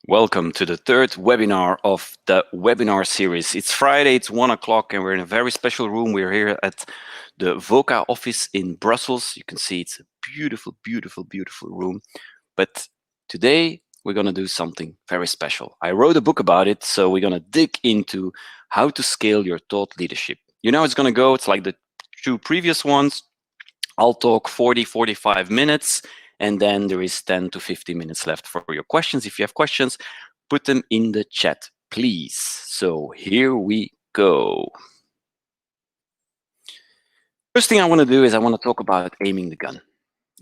Welcome to the third webinar of the webinar series. It's Friday, it's 1 o'clock, and we're in a very special room. We're here at the VOCA office in Brussels. You can see it's a beautiful, beautiful, beautiful room. But today we're going to do something very special. I wrote a book about it, so we're going to dig into how to scale your thought leadership. You know, it's going to go, it's like the two previous ones. I'll talk 40, 45 minutes, and then there is 10 to 50 minutes left for your questions. If you have questions, put them in the chat, please. So here we go. First thing I want to do is I want to talk about aiming the gun.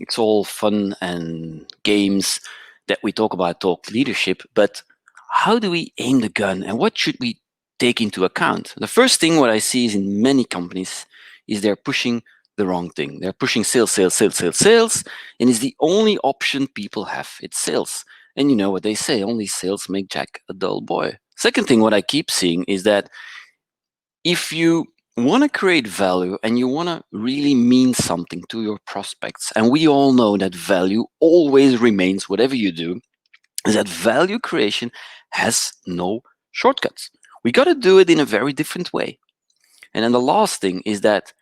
It's all fun and games that we talk about thought leadership, but how do we aim the gun and what should we take into account? The first thing what I see is in many companies is they're pushing the wrong thing. They're pushing sales, sales, sales, sales, sales, and it's the only option people have. It's sales. And you know what they say, only sales make Jack a dull boy. Second thing what I keep seeing is that if you want to create value and you want to really mean something to your prospects, and we all know that value always remains, whatever you do, is that value creation has no shortcuts. We got to do it in a very different way. And then the last thing is that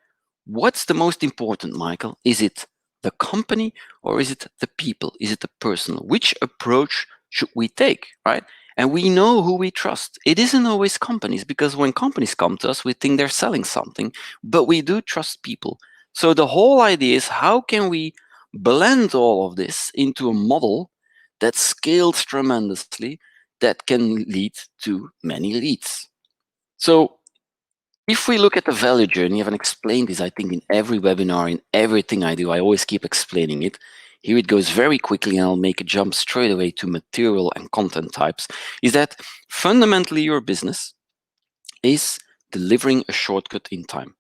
what's the most important, Michael? Is it the company or is it the people? Is it the person? Which approach should we take, right? And we know who we trust. It isn't always companies, because when companies come to us, we think they're selling something, but we do trust people. So the whole idea is how can we blend all of this into a model that scales tremendously, that can lead to many leads. So if we look at the value journey, I've explained this, I think, in every webinar, in everything I do, I always keep explaining it. Here it goes very quickly, and I'll make a jump straight away to material and content types, is that fundamentally your business is delivering a shortcut in time.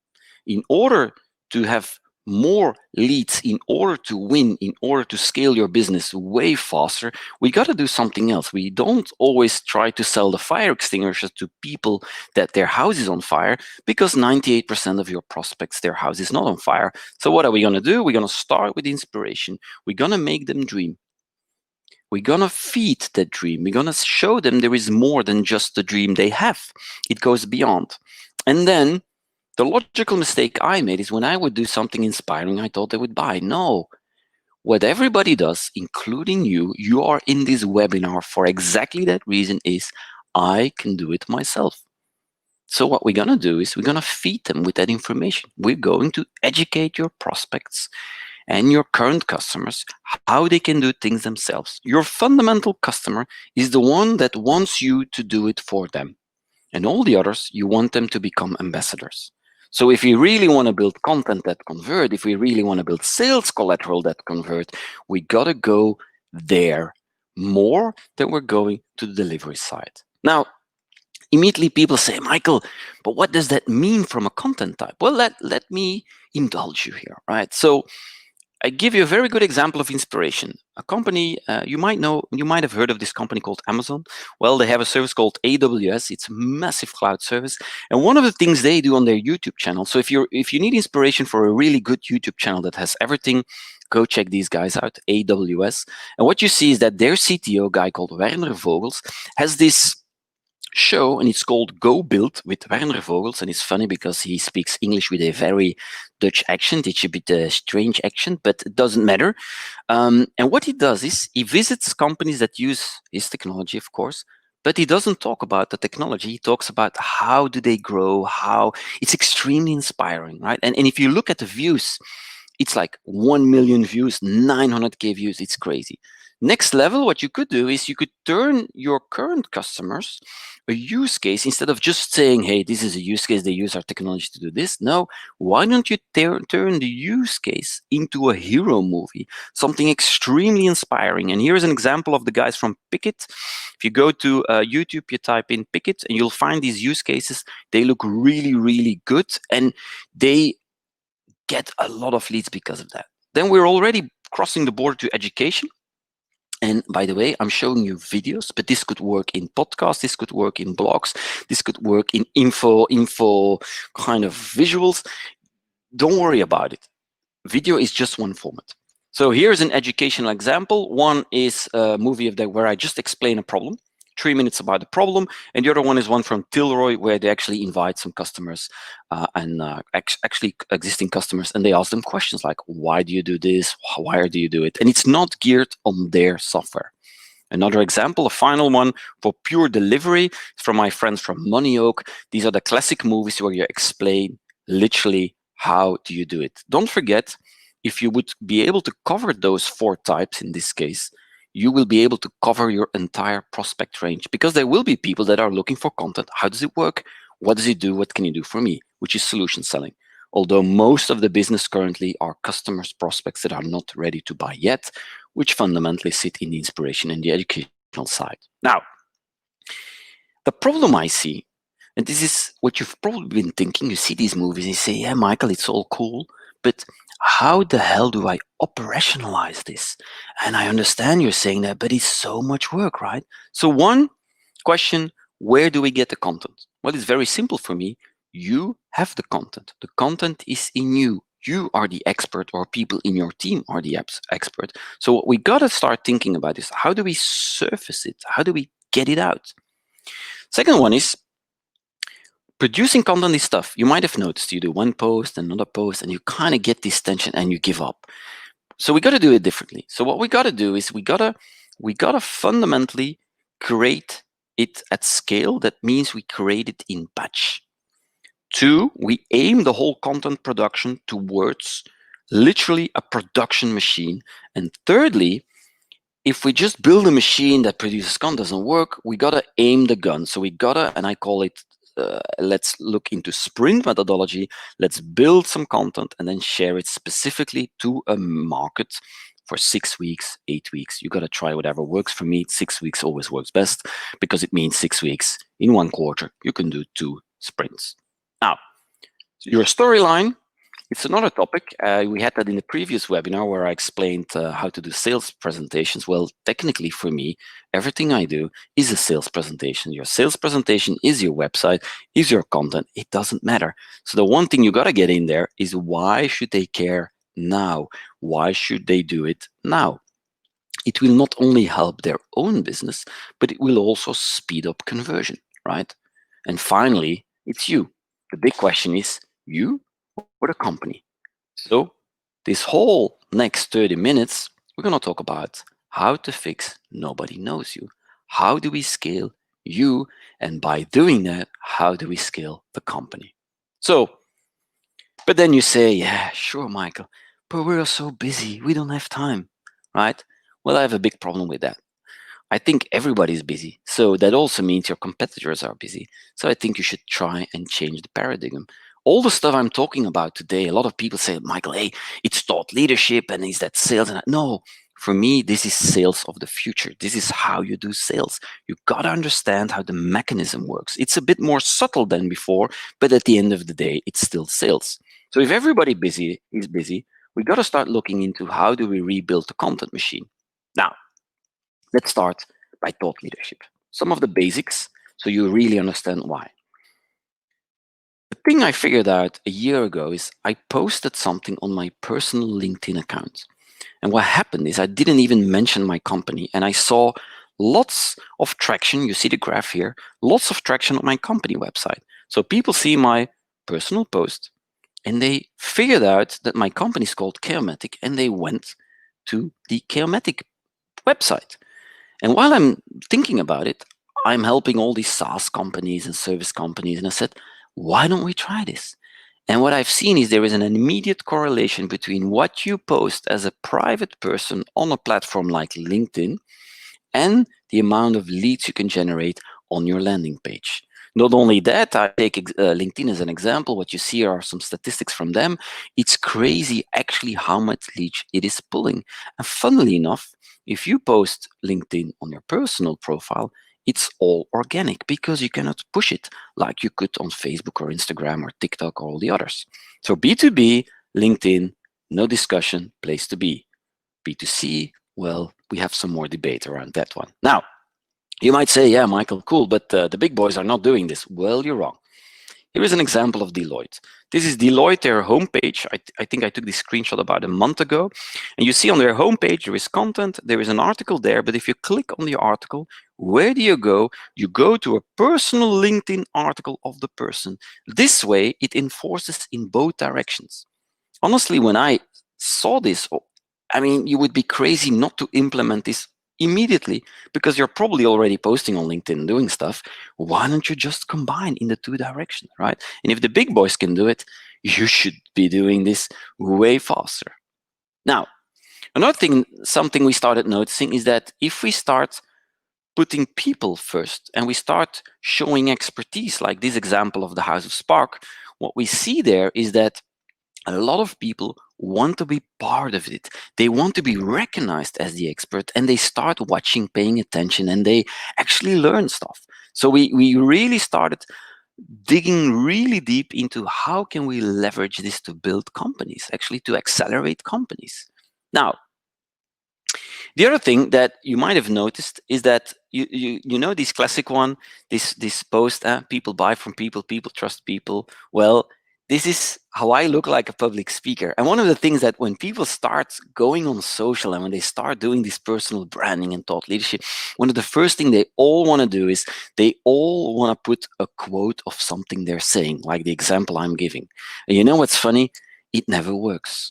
In order to have more leads, in order to win, in order to scale your business way faster, we got to do something else. We don't always try to sell the fire extinguishers to people that their house is on fire, because 98% of your prospects, their house is not on fire. So what are we going to do? We're going to start with inspiration. We're going to make them dream. We're going to feed that dream. We're going to show them there is more than just the dream they have. It goes beyond. And then the logical mistake I made is when I would do something inspiring, I thought they would buy. No. What everybody does, including you are in this webinar for exactly that reason, is I can do it myself. So what we're going to do is we're going to feed them with that information. We're going to educate your prospects and your current customers how they can do things themselves. Your fundamental customer is the one that wants you to do it for them. And all the others, you want them to become ambassadors. So if we really want to build content that convert, if we really want to build sales collateral that convert, we got to go there more than we're going to the delivery side. Now, immediately people say, Michael, but what does that mean from a content type? Well, let me indulge you here, right? So I give you a very good example of inspiration. A company, you might have heard of this company called Amazon. Well, they have a service called AWS. It's a massive cloud service. And one of the things they do on their YouTube channel, so if you need inspiration for a really good YouTube channel that has everything, go check these guys out, AWS. And what you see is that their CTO, guy called Werner Vogels, has this show, and it's called Go Build with Werner Vogels. And it's funny because he speaks English with a very Dutch accent. It's a bit a strange accent, but it doesn't matter. And what he does is he visits companies that use his technology, of course, but he doesn't talk about the technology. He talks about how do they grow, how it's extremely inspiring, right? And if you look at the views, it's like 1 million views, 900K views. It's crazy. Next level, what you could do is you could turn your current customers a use case, instead of just saying, hey, this is a use case, they use our technology to do this. No, why don't you turn the use case into a hero movie, something extremely inspiring? And here's an example of the guys from Picket. If you go to YouTube, you type in Picket, and you'll find these use cases. They look really, really good, and they get a lot of leads because of that. Then we're already crossing the border to education. And by the way, I'm showing you videos, but this could work in podcasts, this could work in blogs, this could work in info kind of visuals. Don't worry about it. Video is just one format. So here's an educational example. One is a movie of that where I just explain a problem. 3 minutes about the problem, and the other one is one from Tilroy, where they actually invite some customers and actually existing customers, and they ask them questions like, why do you do this? Why do you do it? And it's not geared on their software. Another example, a final one for pure delivery, is from my friends from Money Oak. These are the classic movies where you explain literally how do you do it. Don't forget, if you would be able to cover those 4 types in this case, you will be able to cover your entire prospect range, because there will be people that are looking for content. How does it work? What does it do? What can you do for me? Which is solution selling. Although most of the business currently are customers, prospects that are not ready to buy yet, which fundamentally sit in the inspiration and the educational side. Now, the problem I see, and this is what you've probably been thinking, you see these movies and you say, yeah, Michael, it's all cool, but how the hell do I operationalize this? And I understand you're saying that, but it's so much work, right? So one question, where do we get the content? Well, it's very simple for me. You have the content. The content is in you. You are the expert, or people in your team are the expert. So what we got to start thinking about is, how do we surface it? How do we get it out? Second one is, producing content is tough. You might have noticed you do one post, another post, and you kind of get this tension and you give up. So we got to do it differently. So what we got to do is we got to fundamentally create it at scale. That means we create it in batch. 2, we aim the whole content production towards literally a production machine. And thirdly, if we just build a machine that produces content doesn't work, we gotta aim the gun. So we gotta, and I call it, let's look into sprint methodology. Let's build some content and then share it specifically to a market for 6 weeks, 8 weeks. You gotta try whatever works. For me, 6 weeks always works best, because it means 6 weeks in 1 quarter. You can do 2 sprints. Now, your storyline, it's another topic. We had that in the previous webinar where I explained how to do sales presentations. Well, technically for me, everything I do is a sales presentation. Your sales presentation is your website, is your content. It doesn't matter. So the one thing you got to get in there is, why should they care now? Why should they do it now? It will not only help their own business, but it will also speed up conversion, right? And finally, it's you. The big question is, you or the company? So this whole next 30 minutes, we're going to talk about how to fix nobody knows you. How do we scale you? And by doing that, how do we scale the company? So, but then you say, yeah, sure, Michael, but we're so busy. We don't have time, right? Well, I have a big problem with that. I think everybody's busy. So that also means your competitors are busy. So I think you should try and change the paradigm. All the stuff I'm talking about today, a lot of people say, Michael, hey, it's thought leadership and is that sales? And no, for me, this is sales of the future. This is how you do sales. You got to understand how the mechanism works. It's a bit more subtle than before, but at the end of the day, it's still sales. So if everybody is busy, we got to start looking into, how do we rebuild the content machine? Now, let's start by thought leadership. Some of the basics, so you really understand why. The thing I figured out a year ago is, I posted something on my personal LinkedIn account. And what happened is, I didn't even mention my company, and I saw lots of traction. You see the graph here, lots of traction on my company website. So people see my personal post and they figured out that my company is called Chaomatic, and they went to the Chaomatic website. And while I'm thinking about it, I'm helping all these SaaS companies and service companies. And I said, why don't we try this? And what I've seen is, there is an immediate correlation between what you post as a private person on a platform like LinkedIn and the amount of leads you can generate on your landing page. Not only that, I take LinkedIn as an example. What you see are some statistics from them. It's crazy actually how much leads it is pulling. And funnily enough, if you post LinkedIn on your personal profile, it's all organic, because you cannot push it like you could on Facebook or Instagram or TikTok or all the others. So B2B, LinkedIn, no discussion, place to be. B2C, well, we have some more debate around that one. Now, you might say, yeah, Michael, cool, but the big boys are not doing this. Well, you're wrong. Here is an example of Deloitte. This is Deloitte, their homepage. I think I took this screenshot about a month ago. And you see on their homepage, there is content, there is an article there. But if you click on the article, where do you go? You go to a personal LinkedIn article of the person. This way, it enforces in both directions. Honestly, when I saw this, I mean, you would be crazy not to implement this immediately because you're probably already posting on LinkedIn doing stuff. Why don't you just combine in the two directions, right? And if the big boys can do it, you should be doing this way faster. Now, another thing, something we started noticing is that if we start putting people first and we start showing expertise, like this example of the House of Spark, what we see there is that a lot of people want to be part of it. They want to be recognized as the expert, and they start watching, paying attention, and they actually learn stuff. So we really started digging really deep into how can we leverage this to build companies, actually to accelerate companies. Now, the other thing that you might have noticed is that you know this classic one, this post, people buy from people, people trust people. Well, this is how I look like a public speaker. And one of the things that when people start going on social and when they start doing this personal branding and thought leadership, one of the first things they all want to do is they all want to put a quote of something they're saying, like the example I'm giving. And you know what's funny? It never works.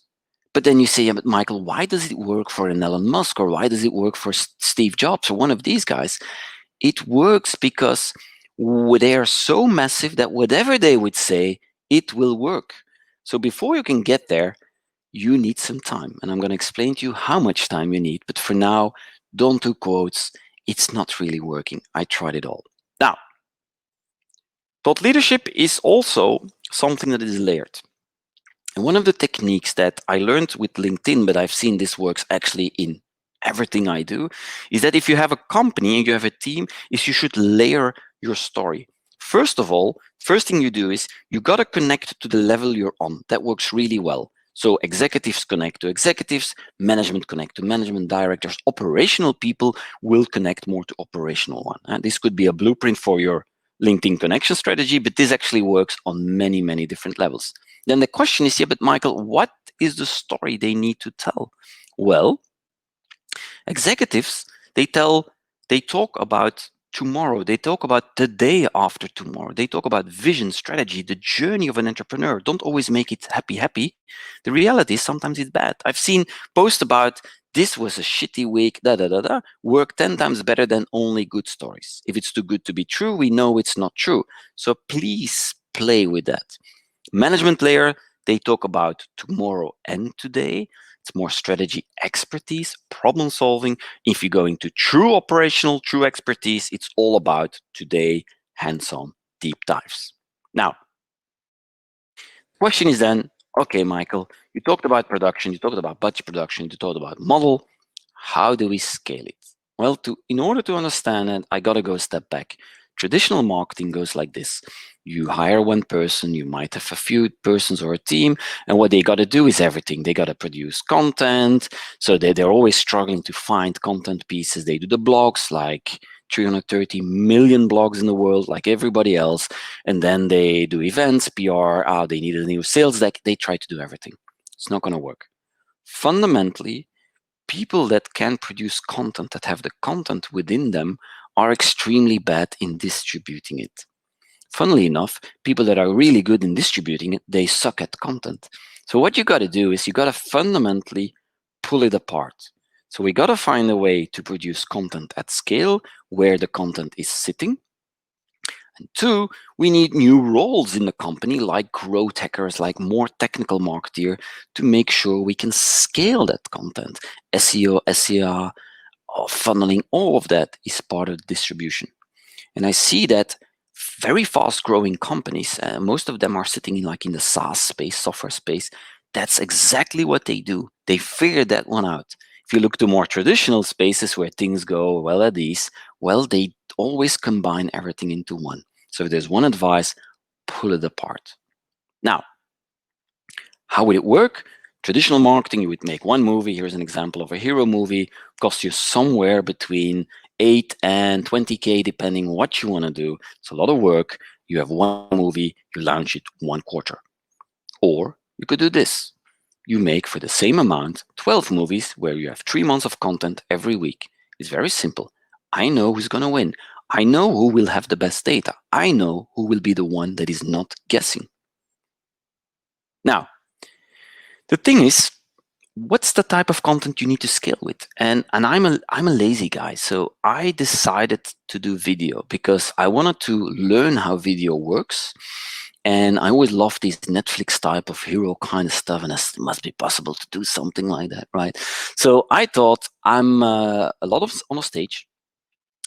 But then you say, yeah, but Michael, why does it work for an Elon Musk, or why does it work for Steve Jobs or one of these guys? It works because they are so massive that whatever they would say, it will work. So before you can get there, you need some time. And I'm going to explain to you how much time you need. But for now, don't do quotes. It's not really working. I tried it all. Now, thought leadership is also something that is layered. And one of the techniques that I learned with LinkedIn, but I've seen this works actually in everything I do, is that if you have a company and you have a team, is you should layer your story. First of all, first thing you do is you got to connect to the level you're on. That works really well. So executives connect to executives, management connect to management, directors, operational people will connect more to operational one. And this could be a blueprint for your LinkedIn connection strategy, but this actually works on many, many different levels. Then the question is, yeah, but Michael, what is the story they need to tell? Well, executives, they talk about tomorrow. They talk about the day after tomorrow. They talk about vision, strategy, the journey of an entrepreneur. Don't always make it happy, happy. The reality is sometimes it's bad. I've seen posts about this was a shitty week, work 10 times better than only good stories. If it's too good to be true, we know it's not true. So please play with that. Management layer, they talk about tomorrow and today. It's more strategy expertise, problem solving. If you go into true operational, true expertise, it's all about today, hands-on deep dives. Now, question is then, okay, Michael, you talked about production, you talked about budget production, you talked about model. How do we scale it? Well, in order to understand it, I got to go a step back. Traditional marketing goes like this. You hire one person, you might have a few persons or a team, and what they got to do is everything. They got to produce content, so they're always struggling to find content pieces. They do the blogs, like 330 million blogs in the world, like everybody else, and then they do events, PR, they need a new sales deck. They try to do everything. It's not going to work. Fundamentally, people that can produce content, that have the content within them, are extremely bad in distributing it. Funnily enough, people that are really good in distributing it, they suck at content. So what you got to do is you got to fundamentally pull it apart. So we got to find a way to produce content at scale where the content is sitting. And two, we need new roles in the company, like growth hackers, like more technical marketeer, to make sure we can scale that content. SEO, SEA, funneling, all of that is part of the distribution. And I see that very fast growing companies, most of them are sitting in the SaaS space, software space. That's exactly what they do. They figured that one out. If you look to more traditional spaces where things go well at ease, well, they always combine everything into one. So if there's one advice, pull it apart. Now, how would it work? Traditional marketing, you would make one movie. Here's an example of a hero movie. Costs you somewhere between 8 and 20K, depending what you want to do. It's a lot of work. You have one movie, you launch it one quarter. Or you could do this. You make for the same amount 12 movies where you have 3 months of content every week. It's very simple. I know who's going to win. I know who will have the best data. I know who will be the one that is not guessing. Now, the thing is, what's the type of content you need to scale with? And I'm a lazy guy, so I decided to do video because I wanted to learn how video works. And I always love this Netflix type of hero kind of stuff, and it must be possible to do something like that, right? So I thought I'm a lot of on a stage,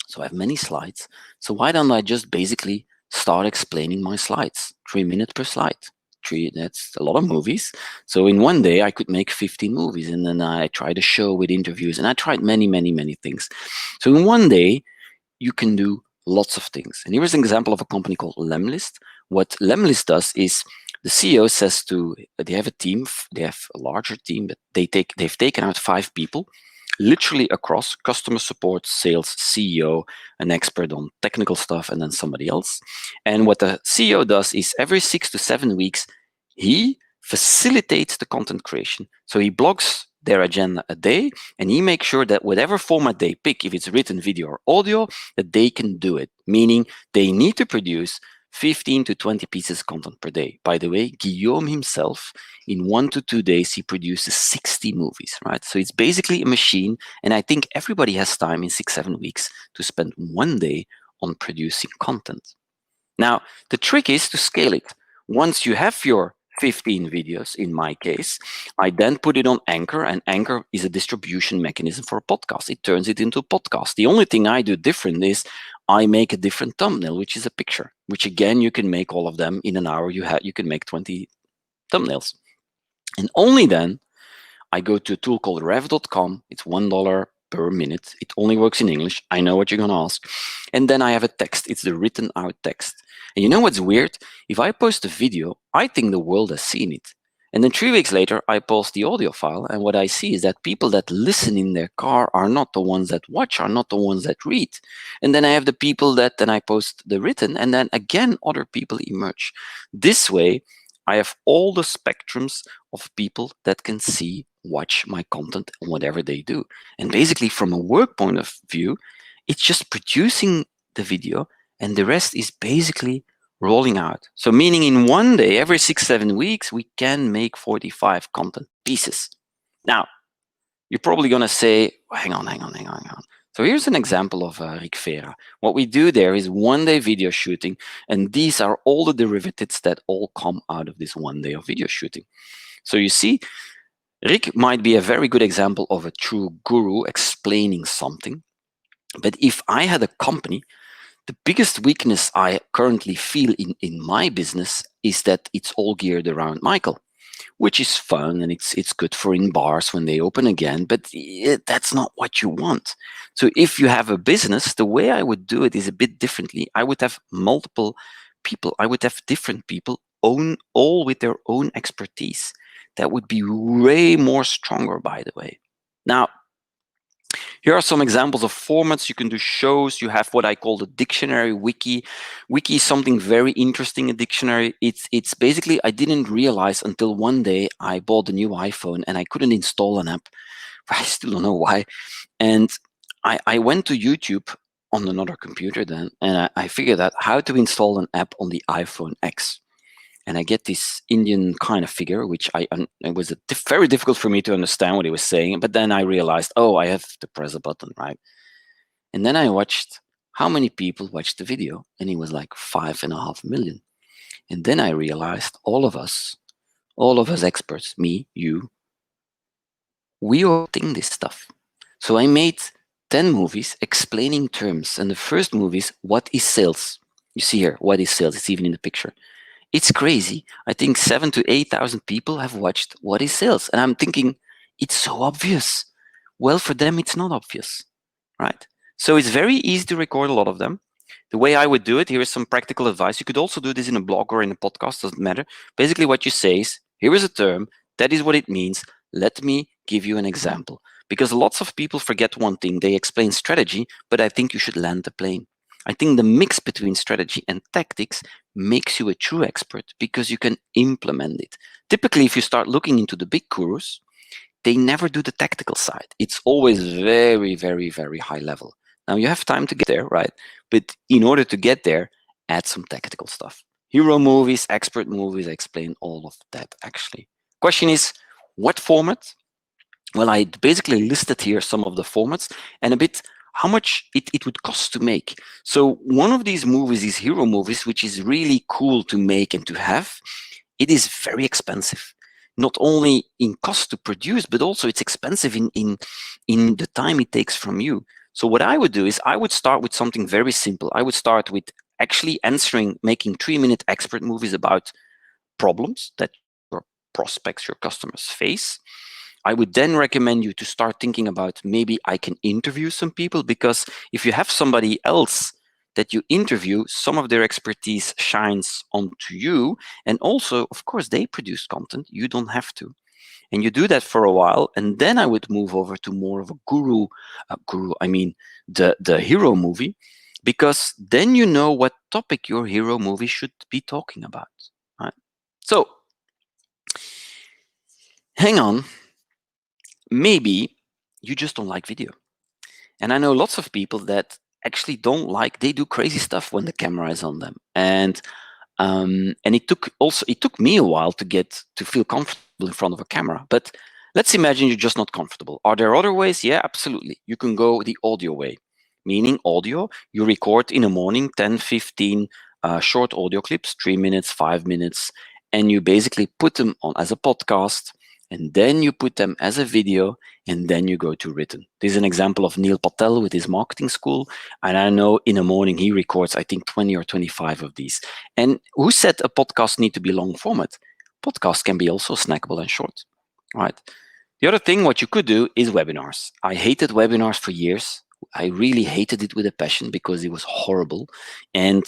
so I have many slides. So why don't I just basically start explaining my slides? 3 minutes per slide. That's a lot of movies. So in one day I could make 15 movies, and then I tried a show with interviews, and I tried many, many, many things. So in one day you can do lots of things. And here's an example of a company called Lemlist. What Lemlist does is the CEO says to, they have a team, they have a larger team, but they've taken out 5 people, literally across customer support, sales, CEO, an expert on technical stuff, and then somebody else. And what the CEO does is every 6 to 7 weeks, he facilitates the content creation. So he blocks their agenda a day, and he makes sure that whatever format they pick, if it's written, video, or audio, that they can do it, meaning they need to produce 15 to 20 pieces of content per day. By the way, Guillaume himself, in 1 to 2 days, he produces 60 movies, right? So it's basically a machine, and I think everybody has time in 6, 7 weeks to spend one day on producing content. Now, the trick is to scale it. Once you have your 15 videos, in my case, I then put it on Anchor, and Anchor is a distribution mechanism for a podcast. It turns it into a podcast. The only thing I do different is I make a different thumbnail, which is a picture, which again, you can make all of them in an hour. You can make 20 thumbnails. And only then I go to a tool called rev.com. It's $1 per minute. It only works in English. I know what you're going to ask. And then I have a text. It's the written out text. And you know what's weird? If I post a video, I think the world has seen it. And then 3 weeks later, I post the audio file. And what I see is that people that listen in their car are not the ones that watch, are not the ones that read. And then I have the people that then I post the written, and then again, other people emerge. This way, I have all the spectrums of people that can see, watch my content, and whatever they do. And basically, from a work point of view, it's just producing the video, and the rest is basically rolling out. So meaning in one day, every 6, 7 weeks, we can make 45 content pieces. Now, you're probably going to say, hang on. So here's an example of Rick Vera. What we do there is one day video shooting, and these are all the derivatives that all come out of this one day of video shooting. So you see, Rick might be a very good example of a true guru explaining something. But if I had a company, the biggest weakness I currently feel in my business is that it's all geared around Michael, which is fun, and it's good for in bars when they open again, but that's not what you want. So if you have a business, the way I would do it is a bit differently. I would have multiple people. I would have different people all with their own expertise. That would be way more stronger, by the way. Now, here are some examples of formats. You can do shows. You have what I call the dictionary wiki. Wiki is something very interesting, a dictionary. It's basically, I didn't realize until one day I bought a new iPhone and I couldn't install an app. I still don't know why. And I went to YouTube on another computer then, and I figured out how to install an app on the iPhone X. And I get this Indian kind of figure, which it was very difficult for me to understand what he was saying. But then I realized, oh, I have to press a button, right? And then I watched how many people watched the video, and it was like 5.5 million. And then I realized all of us experts, me, you, we all think this stuff. So I made 10 movies explaining terms. And the first movie is, what is sales? You see here, what is sales? It's even in the picture. It's crazy. I think 7,000 to 8,000 people have watched What is Sales? And I'm thinking, it's so obvious. Well, for them, it's not obvious, right? So it's very easy to record a lot of them. The way I would do it, here is some practical advice. You could also do this in a blog or in a podcast, doesn't matter. Basically, what you say is, here is a term, that is what it means. Let me give you an example. Because lots of people forget one thing. They explain strategy, but I think you should land the plane. I think the mix between strategy and tactics makes you a true expert because you can implement it. Typically, if you start looking into the big gurus, they never do the tactical side. It's always very, very, very high level. Now you have time to get there, right? But in order to get there, add some tactical stuff. Hero movies, expert movies, explain all of that actually. Question is, what format? Well, I basically listed here some of the formats and a bit how much it would cost to make. So one of these movies is hero movies, which is really cool to make and to have. It is very expensive, not only in cost to produce, but also it's expensive in the time it takes from you. So what I would do is I would start with something very simple. I would start with actually making 3-minute expert movies about problems that your prospects, your customers face. I would then recommend you to start thinking about maybe I can interview some people, because if you have somebody else that you interview, some of their expertise shines onto you. And also, of course, they produce content. You don't have to. And you do that for a while. And then I would move over to more of a the hero movie, because then you know what topic your hero movie should be talking about. Right? So hang on. Maybe you just don't like video. And I know lots of people that actually they do crazy stuff when the camera is on them. And it took me a while to feel comfortable in front of a camera. But let's imagine you're just not comfortable. Are there other ways? Yeah, absolutely. You can go the audio way, meaning audio. You record in the morning 10, 15 short audio clips, 3 minutes, 5 minutes, and you basically put them on as a podcast, and then you put them as a video, and then you go to written. This is an example of Neil Patel with his marketing school. And I know in the morning he records, I think, 20 or 25 of these. And who said a podcast need to be long format? Podcasts can be also snackable and short, right? The other thing, what you could do is webinars. I hated webinars for years. I really hated it with a passion because it was horrible. And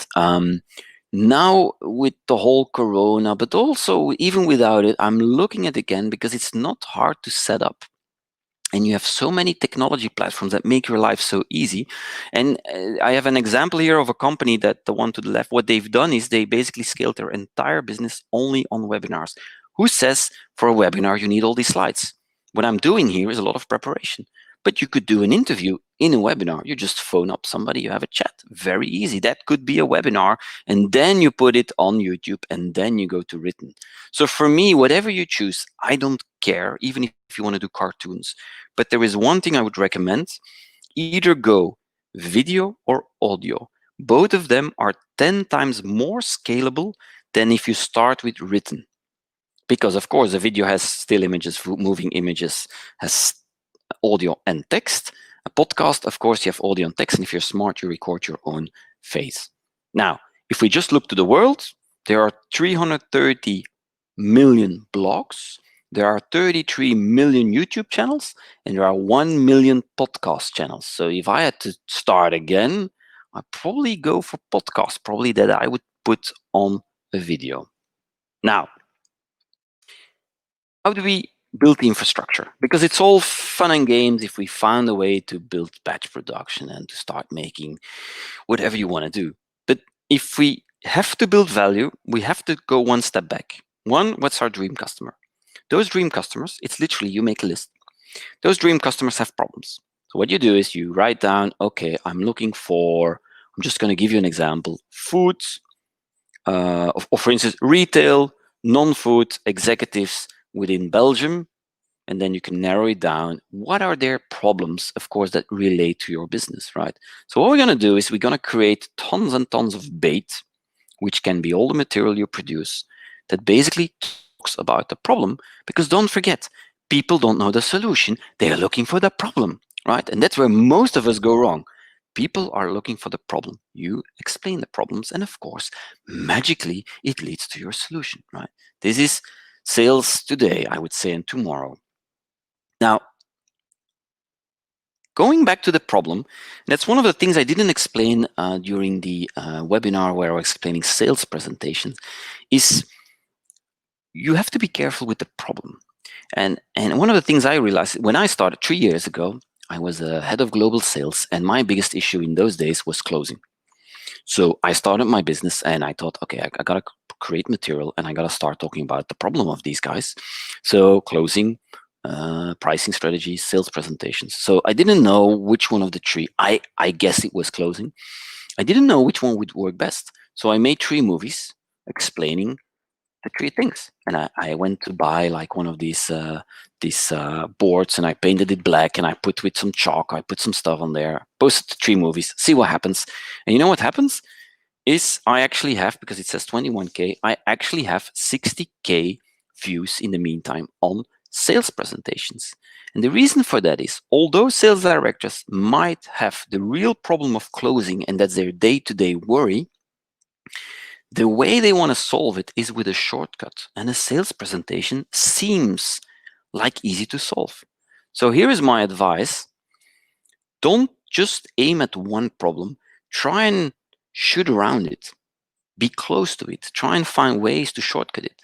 now with the whole Corona, but also even without it, I'm looking at it again because it's not hard to set up. And you have so many technology platforms that make your life so easy. And I have an example here of a company, that the one to the left, what they've done is they basically scaled their entire business only on webinars. Who says for a webinar you need all these slides? What I'm doing here is a lot of preparation. But you could do an interview in a webinar. You just phone up somebody, you have a chat. Very easy. That could be a webinar. And then you put it on YouTube, and then you go to written. So for me, whatever you choose, I don't care, even if you want to do cartoons. But there is one thing I would recommend: either go video or audio. Both of them are 10 times more scalable than if you start with written. Because, of course, a video has still images, moving images, has audio and text. A podcast, of course, you have audio and text. And if you're smart, you record your own face. Now, if we just look to the world, there are 330 million blogs. There are 33 million YouTube channels, and there are 1 million podcast channels. So if I had to start again, I'd probably go for podcast, probably that I would put on a video. Now, how do we build the infrastructure? Because it's all fun and games if we find a way to build batch production and to start making whatever you want to do. But if we have to build value, we have to go one step back. One, what's our dream customer? Those dream customers, it's literally you make a list. Those dream customers have problems. So what you do is you write down, okay, I'm looking for, I'm just going to give you an example, food, or for instance, retail, non-food executives within Belgium. And then you can narrow it down. What are their problems, of course, that relate to your business, right? So what we're going to do is we're going to create tons and tons of bait, which can be all the material you produce, that basically talks about the problem. Because don't forget, people don't know the solution. They are looking for the problem, right? And that's where most of us go wrong. People are looking for the problem. You explain the problems, and of course, magically, it leads to your solution, right? This is sales today, I would say, and tomorrow. Now, going back to the problem, that's one of the things I didn't explain during the webinar where I was explaining sales presentations, is you have to be careful with the problem. And one of the things I realized when I started 3 years ago, I was a head of global sales, and my biggest issue in those days was closing. So I started my business and I thought, okay, I gotta create material and I gotta start talking about the problem of these guys. So closing, pricing strategies, sales presentations. So I didn't know which one of the three. I guess it was closing. I didn't know which one would work best. So I made 3 movies explaining the 3 things. And I went to buy like one of these boards and I painted it black and I put with some chalk, I put some stuff on there, posted the 3 movies, see what happens. And you know what happens? Is I actually have, because it says 21K, I actually have 60K views in the meantime on sales presentations. And the reason for that is, although sales directors might have the real problem of closing and that's their day-to-day worry, the way they want to solve it is with a shortcut. And a sales presentation seems like easy to solve. So here is my advice. Don't just aim at one problem. Try and shoot around it. Be close to it. Try and find ways to shortcut it.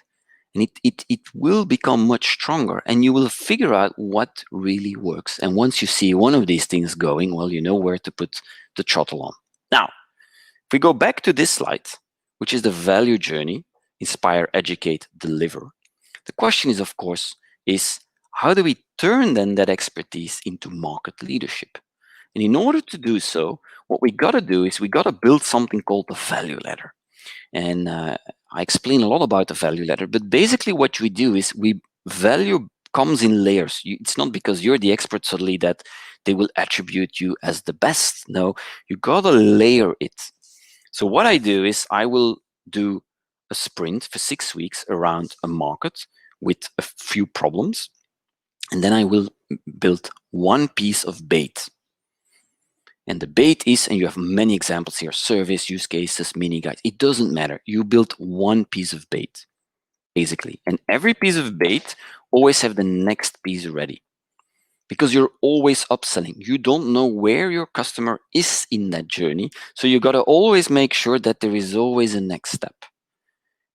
And it will become much stronger and you will figure out what really works. And once you see one of these things going, well, you know where to put the throttle on. Now, if we go back to this slide, which is the value journey, inspire, educate, deliver. The question is, of course, is how do we turn then that expertise into market leadership? And in order to do so, what we got to do is we got to build something called the value ladder. And I explain a lot about the value ladder, but basically what we do is value comes in layers. It's not because you're the expert suddenly that they will attribute you as the best. No, you got to layer it. So what I do is I will do a sprint for 6 weeks around a market with a few problems. And then I will build one piece of bait. And the bait is, and you have many examples here, service, use cases, mini guides. It doesn't matter. You build one piece of bait, basically. And every piece of bait always have the next piece ready. Because you're always upselling. You don't know where your customer is in that journey. So you got to always make sure that there is always a next step.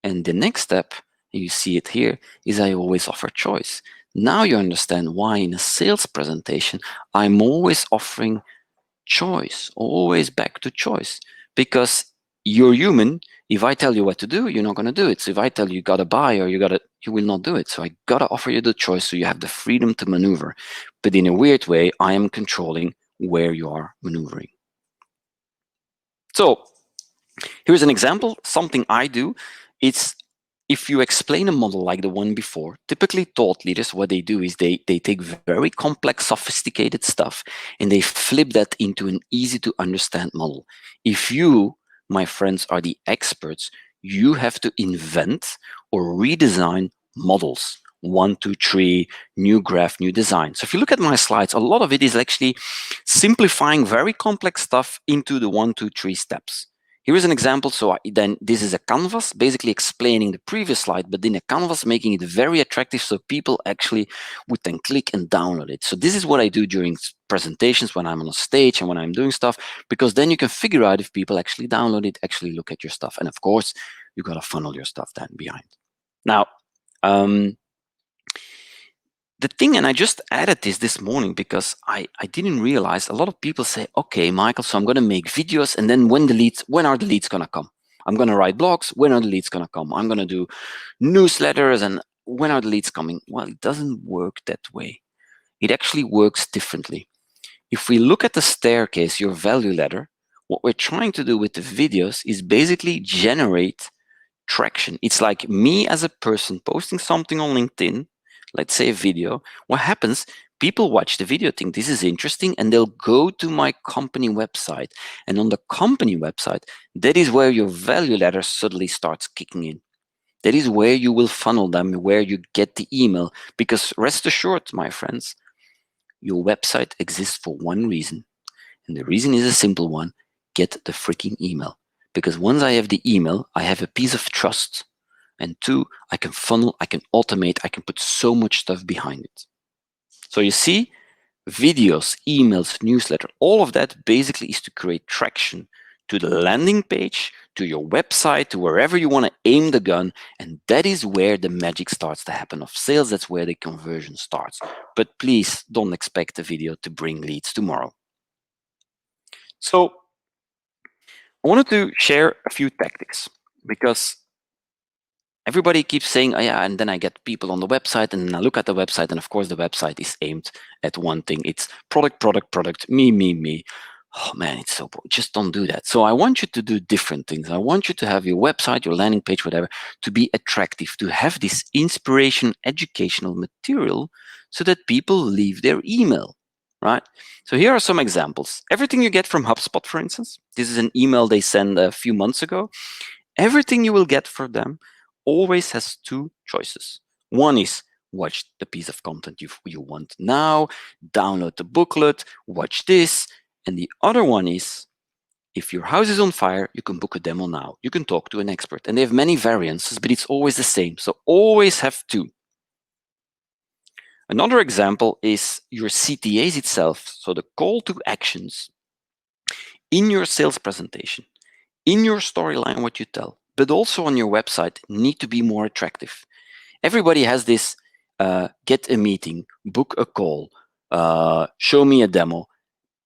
And the next step, you see it here, is I always offer choice. Now you understand why in a sales presentation, I'm always offering choice, always back to choice. Because you're human. If I tell you what to do, you're not going to do it. So if I tell you got to buy or you will not do it. So I got to offer you the choice so you have the freedom to maneuver. But in a weird way, I am controlling where you are maneuvering. So here's an example, something I do. It's if you explain a model like the one before, typically thought leaders, what they do is they take very complex, sophisticated stuff and they flip that into an easy to understand model. If you, my friends, are the experts, you have to invent or redesign models. 1, 2, 3, new graph, new design. So if you look at my slides, a lot of it is actually simplifying very complex stuff into the 1, 2, 3 steps. Here is an example. So then this is a canvas, basically explaining the previous slide, but in a canvas, making it very attractive so people actually would then click and download it. So this is what I do during presentations when I'm on a stage and when I'm doing stuff, because then you can figure out if people actually download it, actually look at your stuff. And of course, you got to funnel your stuff then behind. Now, the thing, and I just added this morning because I didn't realize a lot of people say, okay, Michael, so I'm going to make videos and then when are the leads going to come? I'm going to write blogs. When are the leads going to come? I'm going to do newsletters and when are the leads coming? Well, it doesn't work that way. It actually works differently. If we look at the staircase, your value ladder, what we're trying to do with the videos is basically generate traction. It's like me as a person posting something on LinkedIn, let's say a video. What happens? People watch the video, think this is interesting, and they'll go to my company website. And on the company website, that is where your value ladder suddenly starts kicking in. That is where you will funnel them, where you get the email. Because rest assured, my friends, your website exists for one reason. And the reason is a simple one: get the freaking email. Because once I have the email, I have a piece of trust. And 2, I can funnel, I can automate, I can put so much stuff behind it. So you see, videos, emails, newsletter, all of that basically is to create traction to the landing page, to your website, to wherever you want to aim the gun. And that is where the magic starts to happen of sales. That's where the conversion starts. But please don't expect the video to bring leads tomorrow. So I wanted to share a few tactics because everybody keeps saying, oh, yeah, and then I get people on the website, and then I look at the website, and of course the website is aimed at one thing. It's product, product, product, me, me, me. Oh man, it's so boring. Just don't do that. So I want you to do different things. I want you to have your website, your landing page, whatever, to be attractive, to have this inspiration, educational material so that people leave their email, right? So here are some examples. Everything you get from HubSpot, for instance, this is an email they sent a few months ago. Everything you will get from them always has two choices. One is watch the piece of content you want now, download the booklet, watch this. And the other one is, if your house is on fire, you can book a demo now. You can talk to an expert. And they have many variances, but it's always the same. So always have two. Another example is your CTAs itself. So the call to actions in your sales presentation, in your storyline, what you tell, but also on your website, need to be more attractive. Everybody has this get a meeting, book a call, show me a demo.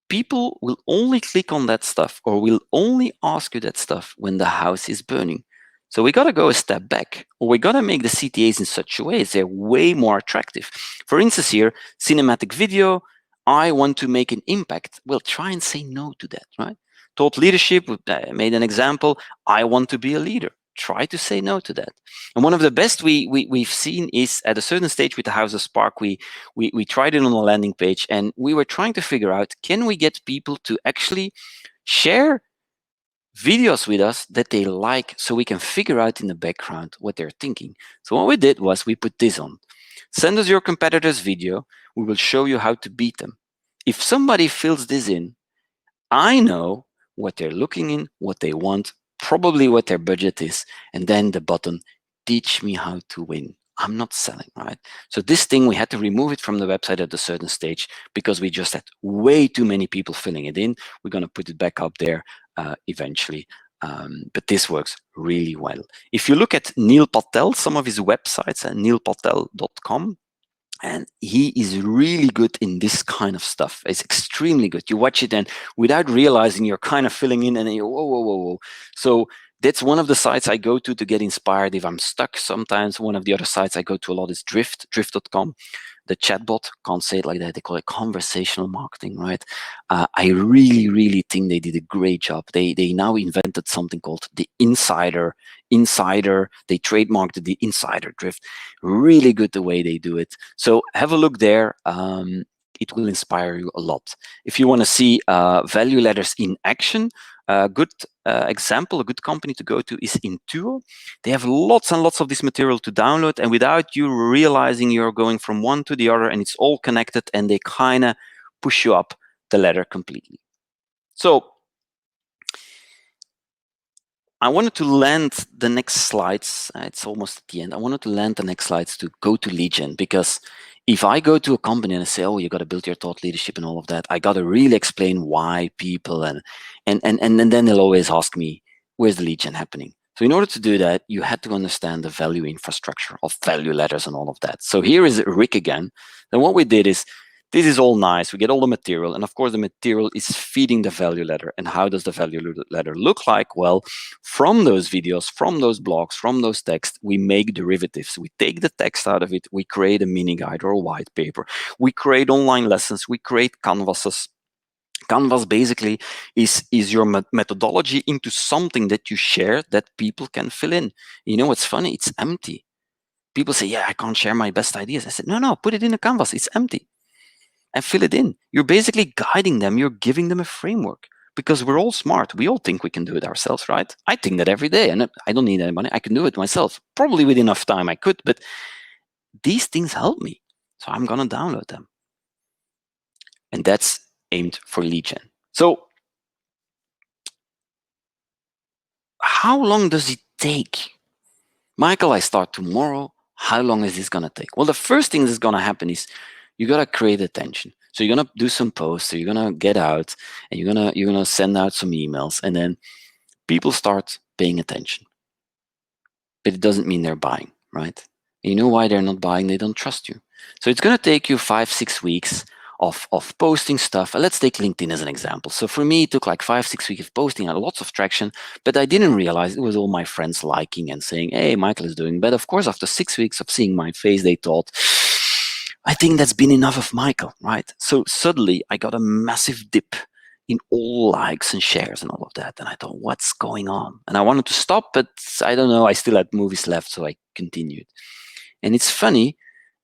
People will only click on that stuff or will only ask you that stuff when the house is burning. So we got to go a step back, or we got to make the CTAs in such a way they're way more attractive. For instance, here, cinematic video, I want to make an impact. Well, try and say no to that, right? Thought leadership, made an example, I want to be a leader. Try to say no to that. And one of the best we've seen is at a certain stage with the House of Spark, we tried it on a landing page, and we were trying to figure out, can we get people to actually share videos with us that they like, so we can figure out in the background what they're thinking. So what we did was we put this on. Send us your competitor's video. We will show you how to beat them. If somebody fills this in, I know what they're looking in, what they want, probably what their budget is, and then the button, teach me how to win. I'm not selling, right? So this thing, we had to remove it from the website at a certain stage because we just had way too many people filling it in. We're going to put it back up there eventually. But this works really well. If you look at Neil Patel, some of his websites at neilpatel.com, and he is really good in this kind of stuff. It's extremely good. You watch it and without realizing, you're kind of filling in, and then you're, whoa, whoa, whoa, whoa. So that's one of the sites I go to get inspired if I'm stuck. Sometimes one of the other sites I go to a lot is drift.com. The chatbot, can't say it like that, they call it conversational marketing, right? I really, really think they did a great job. They now invented something called the Insider. They trademarked the Insider Drift. Really good the way they do it. So have a look there. It will inspire you a lot. If you want to see value ladders in action, a good example, a good company to go to is Intuo. They have lots and lots of this material to download, and without you realizing, you're going from one to the other, and it's all connected, and they kind of push you up the ladder completely. So I wanted to land the next slides. It's almost at the end. I wanted to land the next slides to go to lead gen, because if I go to a company and I say, oh, you got to build your thought leadership and all of that, I got to really explain why people, and then they'll always ask me, where's the lead gen happening? So in order to do that, you had to understand the value infrastructure of value ladders and all of that. So here is Rick again. And what we did is, this is all nice. We get all the material, and of course the material is feeding the value ladder. And how does the value ladder look like? Well, from those videos, from those blogs, from those texts, we make derivatives. We take the text out of it, we create a mini guide or a white paper. We create online lessons, we create canvases. Canvas basically is your methodology into something that you share that people can fill in. You know what's funny? It's empty. People say, yeah, I can't share my best ideas. I said, no, put it in a canvas. It's empty. And fill it in. You're basically guiding them. You're giving them a framework, because we're all smart. We all think we can do it ourselves, right? I think that every day, and I don't need anybody. I can do it myself. Probably with enough time I could, but these things help me. So I'm going to download them. And that's aimed for lead gen. So how long does it take? Michael, I start tomorrow. How long is this going to take? Well, the first thing that's going to happen is you got to create attention. So you're going to do some posts, so you're going to get out, and you're going to send out some emails, and then people start paying attention. But it doesn't mean they're buying, right? And you know why they're not buying? They don't trust you. So it's going to take you 5-6 weeks of posting stuff. Let's take LinkedIn as an example. So for me, it took like 5-6 weeks of posting. I had lots of traction, but I didn't realize it was all my friends liking and saying, hey, Michael is doing. But of course, after 6 weeks of seeing my face, they thought, I think that's been enough of Michael, right? So suddenly I got a massive dip in all likes and shares and all of that. And I thought, what's going on? And I wanted to stop, but I don't know. I still had movies left, so I continued. And it's funny,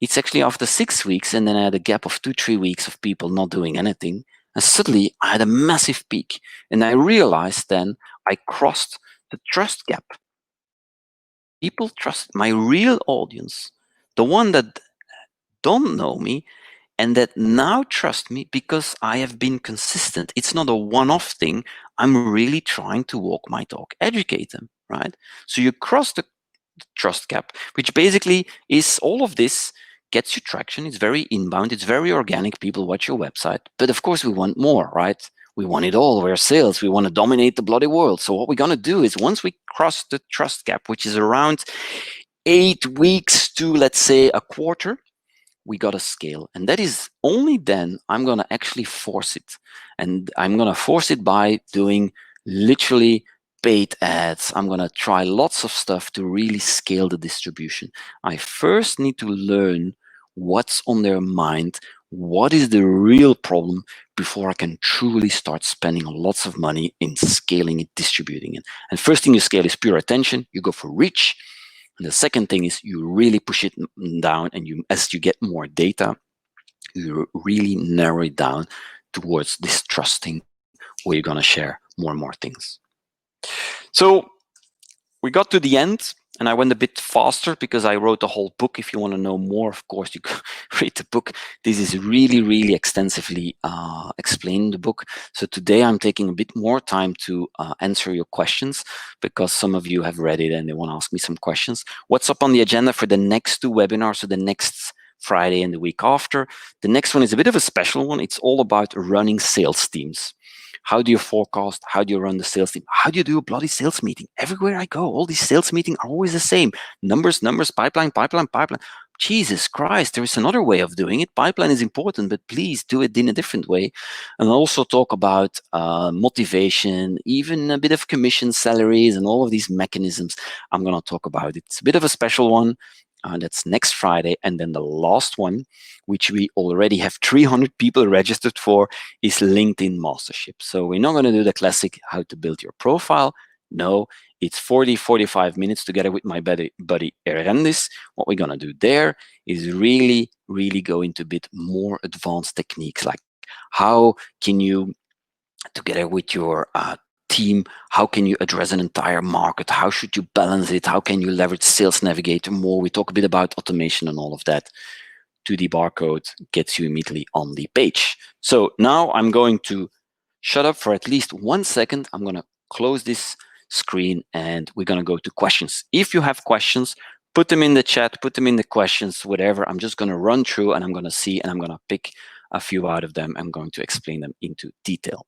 it's actually after 6 weeks, and then I had a gap of 2-3 weeks of people not doing anything. And suddenly I had a massive peak. And I realized then I crossed the trust gap. People trust my real audience, the one that don't know me, and that now trust me because I have been consistent. It's not a one-off thing. I'm really trying to walk my talk, educate them, right? So you cross the trust gap, which basically is all of this gets you traction. It's very inbound. It's very organic. People watch your website. But of course, we want more, right? We want it all. We're sales. We want to dominate the bloody world. So what we're going to do is once we cross the trust gap, which is around 8 weeks to, let's say, a quarter, we got to scale. And that is only then I'm going to actually force it. And I'm going to force it by doing literally paid ads. I'm going to try lots of stuff to really scale the distribution. I first need to learn what's on their mind, what is the real problem, before I can truly start spending lots of money in scaling it, distributing it. And first thing you scale is pure attention. You go for reach. And the second thing is you really push it down, and as you get more data, you really narrow it down towards this trusting where you're going to share more and more things. So we got to the end, and I went a bit faster because I wrote a whole book. If you want to know more, of course, you can read the book. This is really, really extensively explained in the book. So today I'm taking a bit more time to answer your questions because some of you have read it and they want to ask me some questions. What's up on the agenda for the next 2 webinars, so the next Friday and the week after? The next one is a bit of a special one. It's all about running sales teams. How do you forecast? How do you run the sales team? How do you do a bloody sales meeting? Everywhere I go, all these sales meetings are always the same. Numbers, pipeline. Jesus Christ, there is another way of doing it. Pipeline is important, but please do it in a different way. And I'll also talk about motivation, even a bit of commission salaries and all of these mechanisms. I'm going to talk about it. It's a bit of a special one. That's next Friday. And then the last one, which we already have 300 people registered for, is LinkedIn Mastership. So we're not going to do the classic how to build your profile. No, it's 40-45 minutes together with my buddy Erendis. What we're going to do there is really, really go into a bit more advanced techniques, like how can you, together with your team, how can you address an entire market? How should you balance it? How can you leverage Sales Navigator more? We talk a bit about automation and all of that. 2D barcode gets you immediately on the page. So now I'm going to shut up for at least 1 second. I'm going to close this screen and we're going to go to questions. If you have questions, put them in the chat, put them in the questions, whatever. I'm just going to run through and I'm going to see, and I'm going to pick a few out of them. I'm going to explain them into detail.